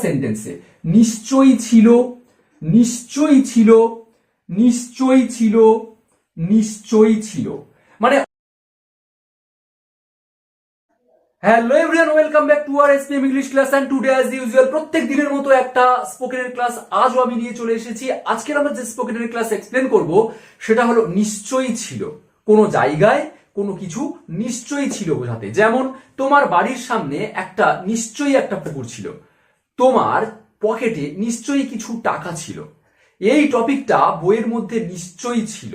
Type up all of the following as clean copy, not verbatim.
সেন্টেন্সে নিশ্চয়ই ছিল, নিশ্চয়ই ছিল, নিশ্চয়ই ছিল, নিশ্চয়ই ছিল। মানে hello everyone, welcome back to our SPM English class and today as usual প্রত্যেক দিনের মতো একটা স্পোকেনের ক্লাস আজও আমি নিয়ে চলে এসেছি। আজকের আমরা যে স্পোকেনের ক্লাস এক্সপ্লেন করব সেটা হলো নিশ্চয়ই ছিল। কোনো জায়গায় কোনো কিছু নিশ্চয়ই ছিল বোঝাতে। যেমন তোমার বাড়ির সামনে একটা নিশ্চয়ই একটা পুকুর ছিল, তোমার পকেটে নিশ্চয়ই কিছু টাকা ছিল। এই টপিকটা বইয়ের মধ্যে নিশ্চয়ই ছিল।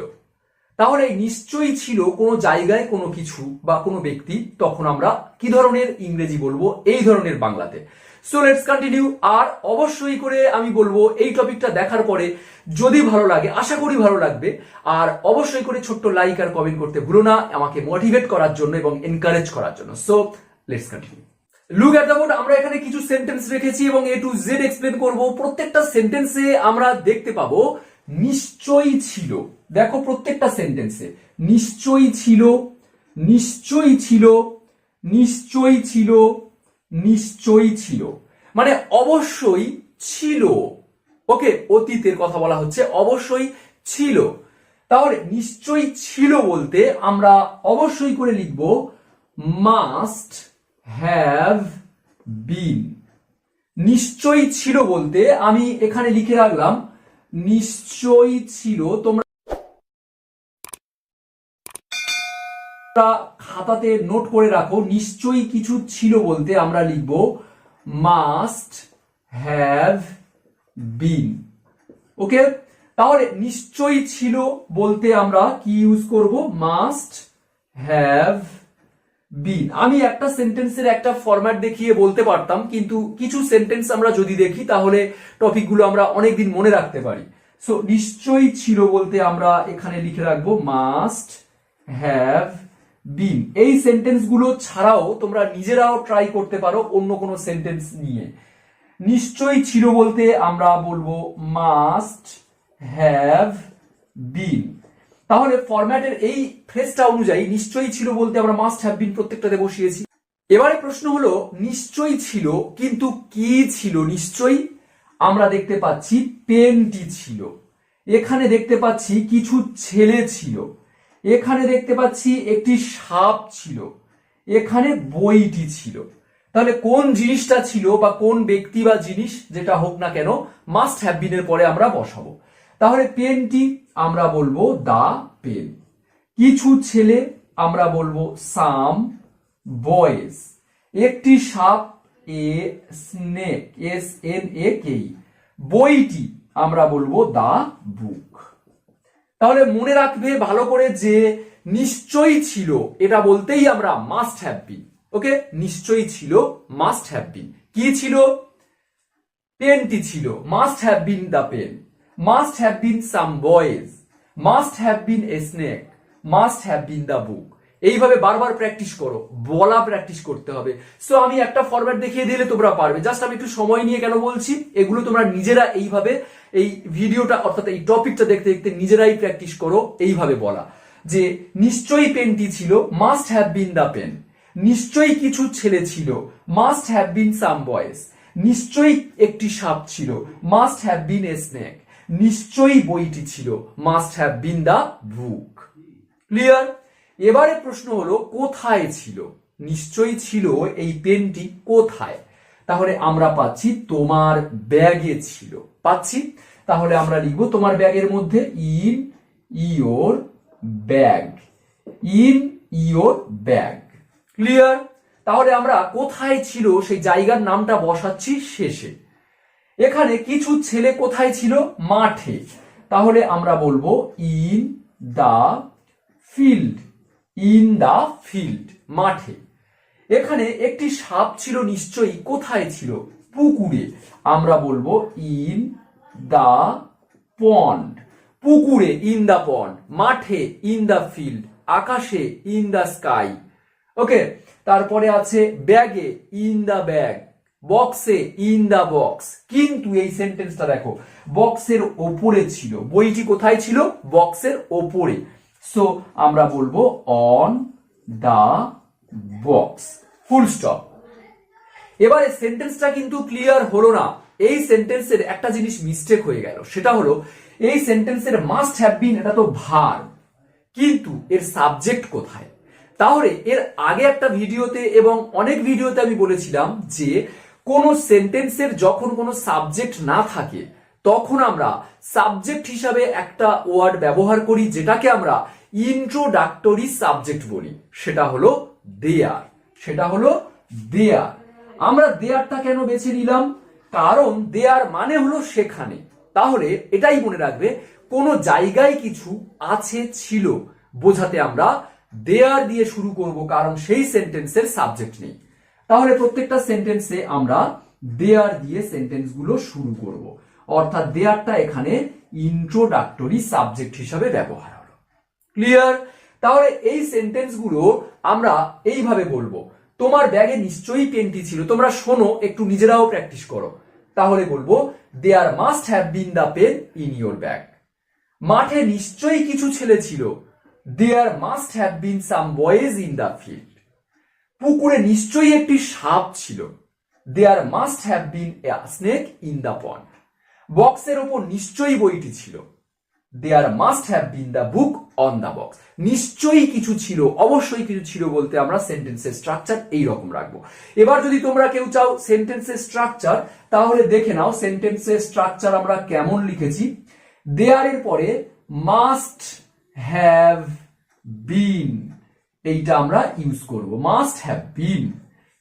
তাহলে নিশ্চয়ই ছিল কোনো জায়গায় কোনো কিছু বা কোনো ব্যক্তি, তখন আমরা কি ধরনের ইংরেজি বলবো, এই ধরনের বাংলাতে। So let's continue. আর অবশ্যই করে আমি বলবো এই টপিকটা দেখার পরে যদি ভালো লাগে, আশা করি ভালো লাগবে, আর অবশ্যই করে ছোট্ট লাইক আর কমেন্ট করতে ভুলো না, আমাকে মোটিভেট করার জন্য এবং এনকারেজ করার জন্য। So let's continue. Look at the board. আমরা এখানে কিছু সেন্টেন্স রেখেছি এবং এ টু জেড এক্সপ্লেন করব। প্রত্যেকটা সেন্টেন্সে আমরা দেখতে পাবো নিশ্চয়ই ছিল। দেখো প্রত্যেকটা সেন্টেন্সে নিশ্চয়ই ছিল, নিশ্চয়ই ছিল, নিশ্চয়ই ছিল, নিশ্চয়ই ছিল। মানে অবশ্যই ছিল। ওকে, অতীতের কথা বলা হচ্ছে, অবশ্যই ছিল। তাহলে নিশ্চয়ই ছিল বলতে আমরা অবশ্যই করে লিখব মাস্ট হ্যাভ বিন। নিশ্চয়ই ছিল বলতে আমি এখানে লিখে রাখলাম নিশ্চয়ই ছিল। তোমরা খাতাতে নোট করে রাখো, নিশ্চয়ই কিছু ছিল বলতে আমরা লিখব মাস্ট হ্যাভ বিন। ওকে, তাহলে নিশ্চয়ই ছিল বলতে আমরা কি ইউজ করব? মাস্ট হ্যাভ বিন। আমি একটা সেন্টেন্সের একটা ফরম্যাট দেখিয়ে বলতে পারতাম, কিন্তু কিছু সেন্টেন্স আমরা যদি দেখি তাহলে টপিকগুলো আমরা অনেকদিন মনে রাখতে পারি। সো নিশ্চয়ই ছিল বলতে আমরা এখানে লিখে রাখবো মাস্ট হ্যাভ বিন। এই সেন্টেন্স গুলো ছাড়াও তোমরা নিজেরাও ট্রাই করতে পারো অন্য কোনো সেন্টেন্স নিয়ে। নিশ্চয়ই ছিল বলতে আমরা বলবো মাস্ট হ্যাভ বিন। তাহলে ফরম্যাটের এই ফ্রেজটা অনুযায়ী নিশ্চয়ই ছিল বলতে আমরা মাস্ট হ্যাভ বিন প্রত্যেকটাতে বসিয়েছি। এবারে প্রশ্ন হলো নিশ্চয়ই ছিল, কিন্তু কি ছিল নিশ্চয়ই? আমরা দেখতে পাচ্ছি পেনটি ছিল, এখানে দেখতে পাচ্ছি কিছু ছেলে ছিল, এখানে দেখতে পাচ্ছি একটি সাপ ছিল, এখানে বইটি ছিল। তাহলে কোন জিনিসটা ছিল বা কোন ব্যক্তি বা জিনিস যেটা হোক না কেন মাস্ট হ্যাভ বিন এর পরে আমরা বসাবো। তাহলে পেনটি আমরা বলবো দা পেন। কিছু ছেলে আমরা বলবো সাম বয়েজ। একটি সাপ এ স্নেক, SNAK। বইটি আমরা বলবো দা বুক। তাহলে মনে রাখবে ভালো করে যে নিশ্চয়ই ছিল এটা বলতেই আমরা মাস্ট হ্যাভ বিন। ওকে, নিশ্চয়ই ছিল, মাস্ট হ্যাভ বিন। কি ছিল? পেনটি ছিল, must have been the pen. Must have been some boys, must have been a snake, must have been the book. এইভাবে বারবার প্র্যাকটিস করো, বলা প্র্যাকটিস করতে হবে। সো আমি একটা ফরম্যাট দেখিয়ে দিলে তোমরা পারবে। জাস্ট আমি একটু সময় নিয়ে কেন বলছি, এগুলো তোমরা নিজেরা এইভাবে এই ভিডিওটা অর্থাৎ এই টপিকটা দেখতে দেখতে নিজেরাই প্র্যাকটিস করো এইভাবে বলা, যে নিশ্চয়ই পেনটি ছিল, must have been the pen. নিশ্চয়ই কিছু ছেলে ছিল, must have been some boys. নিশ্চয়ই একটি সাপ ছিল, must have been a snake. নিশ্চয়ই বইটি ছিল, must have been the book. Clear? এবারে প্রশ্ন হলো কোথায় ছিল? নিশ্চয়ই ছিল এই পেনটি কোথায়? তাহলে আমরা পাচ্ছি তোমার ব্যাগে ছিল, পাচ্ছি। তাহলে আমরা লিখবো তোমার ব্যাগের মধ্যে in your bag, in your bag. Clear? তাহলে আমরা কোথায় ছিল সেই জায়গার নামটা বসাচ্ছি শেষে। এখানে কিছু ছেলে কোথায় ছিল? মাঠে। তাহলে আমরা বলবো in the field, in the field, মাঠে। এখানে একটি সাপ ছিল নিশ্চয়ই, কোথায় ছিল? পুকুরে। আমরা বলবো ইন দা পন্ড, পুকুরে ইন দা পন্ড, মাঠে ইন দা ফিল্ড, আকাশে ইন দা স্কাই। ওকে, তারপরে আছে ব্যাগে ইন দা ব্যাগ, বক্সে ইন দা বক্স। কিন্তু এই সেন্টেন্সটা দেখো, বক্সের ওপরে ছিল। বইটি কোথায় ছিল? বক্সের ওপরে। সো আমরা বলবো on the box, full stop. এবারে সেন্টেন্সটা কিন্তু ক্লিয়ার হলো না। এই সেন্টেন্সের একটা জিনিস মিস্টেক হয়ে গেল, সেটা হলো এই সেন্টেন্সের মাস্ট হ্যাভ বিন এটা তো ভার্ব, কিন্তু এর সাবজেক্ট কোথায়? তাহলে এর আগে একটা ভিডিওতে এবং অনেক ভিডিওতে আমি বলেছিলাম যে কোন সেন্টেন্সের যখন কোনো সাবজেক্ট না থাকে তখন আমরা সাবজেক্ট হিসাবে একটা ওয়ার্ড ব্যবহার করি যেটাকে আমরা ইন্ট্রোডাক্টরি সাবজেক্ট বলি, সেটা হলো দেয়ার। সেটা হলো দেয়ার। আমরা দেয়ারটা কেন বেছে নিলাম? কারণ দেয়ার মানে হলো সেখানে। তাহলে এটাই মনে রাখবে, কোন জায়গায় কিছু আছে ছিল বোঝাতে আমরা দেয়ার দিয়ে শুরু করব, কারণ সেই সেন্টেন্সের সাবজেক্ট নেই। তাহলে প্রত্যেকটা সেন্টেন্সে আমরা দেয়ার দিয়ে সেন্টেন্সগুলো শুরু করব, অর্থাৎ দেয়ারটা এখানে ইন্ট্রোডাক্টরি সাবজেক্ট হিসাবে ব্যবহার হলো। ক্লিয়ার? তাহলে এই সেন্টেন্সগুলো আমরা এইভাবে বলবো, তোমার ব্যাগে নিশ্চয়ই পেনটি ছিল। তোমরা শোনো, একটু নিজেরাও প্র্যাকটিস করো। তাহলে বলবো, there must have been the pen in your bag. মাঠে নিশ্চয়ই কিছু ছেলে ছিল। There must have been some boys in the field. পুকুরে নিশ্চয়ই একটি সাপ ছিল। There must have been a snake in the pond. বক্সের ওপর নিশ্চয়ই বইটি ছিল। There must have been the book on the box. নিশ্চয়ই কিছু ছিল, অবশ্যই কিছু ছিল বলতে আমরা সেন্টেন্সের স্ট্রাকচার এইরকম রাখবো। এবার যদি তোমরা কেউ চাও সেন্টেন্সের স্ট্রাকচার, তাহলে দেখে নাও সেন্টেন্সের স্ট্রাকচার আমরা কেমন লিখেছি। দেয়ারের পরে মাস্ট হ্যাভ বিন, এইটা আমরা ইউজ করব, মাস্ট হ্যাভ বিন।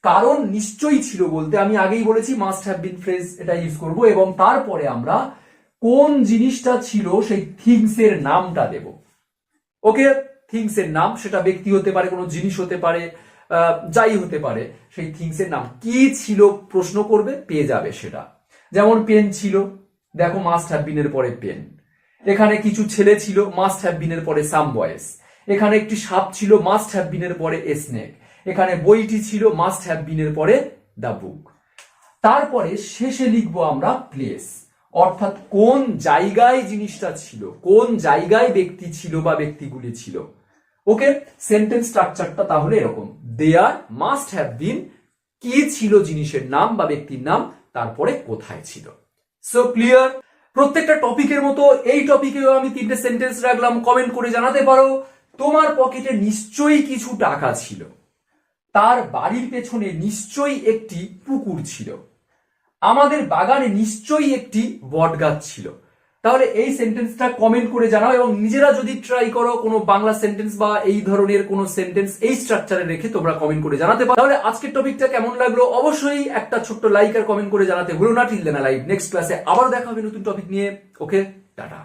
কারণ নিশ্চয়ই ছিল বলতে আমি আগেই বলেছি মাস্ট হ্যাভ বিন ফ্রেজ এটা ইউজ করব, এবং তারপরে আমরা কোন জিনিসটা ছিল সেই থিংস এর নামটা দেব। ওকে, থিংস এর নাম, সেটা ব্যক্তি হতে পারে, কোনো জিনিস হতে পারে, যাই হতে পারে, সেই থিংস এর নাম কি ছিল প্রশ্ন করবে, পেয়ে যাবে সেটা। যেমন পেন ছিল, দেখো মাস্ট হ্যাভ বিন এর পরে পেন। এখানে কিছু ছেলে ছিল, মাস্ট হ্যাভ বিন এর পরে সাম বয়েজ। এখানে একটি সাপ ছিল, মাস্ট হ্যাভ বিন এর পরে এ স্নেক। এখানে বইটি ছিল, মাস্ট হ্যাভ বিন এর পরে দ্য বুক। তারপরে শেষে লিখবো আমরা প্লেস, অর্থাৎ কোন জায়গায় জিনিসটা ছিল, কোন জায়গায় ব্যক্তি ছিল বা ব্যক্তিগুলি ছিল। ওকে, সেন্টেন্স স্ট্রাকচারটা তাহলে এরকম, দেয়ার মাস্ট হ্যাভ বিন, কি ছিল জিনিসের নাম বা ব্যক্তির নাম, তারপরে কোথায় ছিল। So clear? প্রত্যেকটা টপিকের মতো এই টপিকেও আমি 3টে সেন্টেন্স রাখলাম। কমেন্ট করে জানাতে পারো, তোমার পকেটে নিশ্চয়ই কিছু টাকা ছিল। তার বাড়ির পেছনে নিশ্চয়ই একটি পুকুর ছিল। আমাদের বাগানে নিশ্চয়ই একটি বটগাছ ছিল। তাহলে এই সেন্টেন্সটা কমেন্ট করে জানাও, এবং নিজেরা যদি ট্রাই করো কোনো বাংলা সেন্টেন্স বা এই ধরনের কোনো সেন্টেন্স এই স্ট্রাকচারে রেখে তোমরা কমেন্ট করে জানাতে পারো। তাহলে আজকের টপিকটা কেমন লাগলো অবশ্যই একটা ছোট্ট লাইক আর কমেন্ট করে জানাতে ভুলো না। টিল দেন লাইভ নেক্সট ক্লাসে আবার দেখা হবে নতুন টপিক নিয়ে। ওকে, টাটা।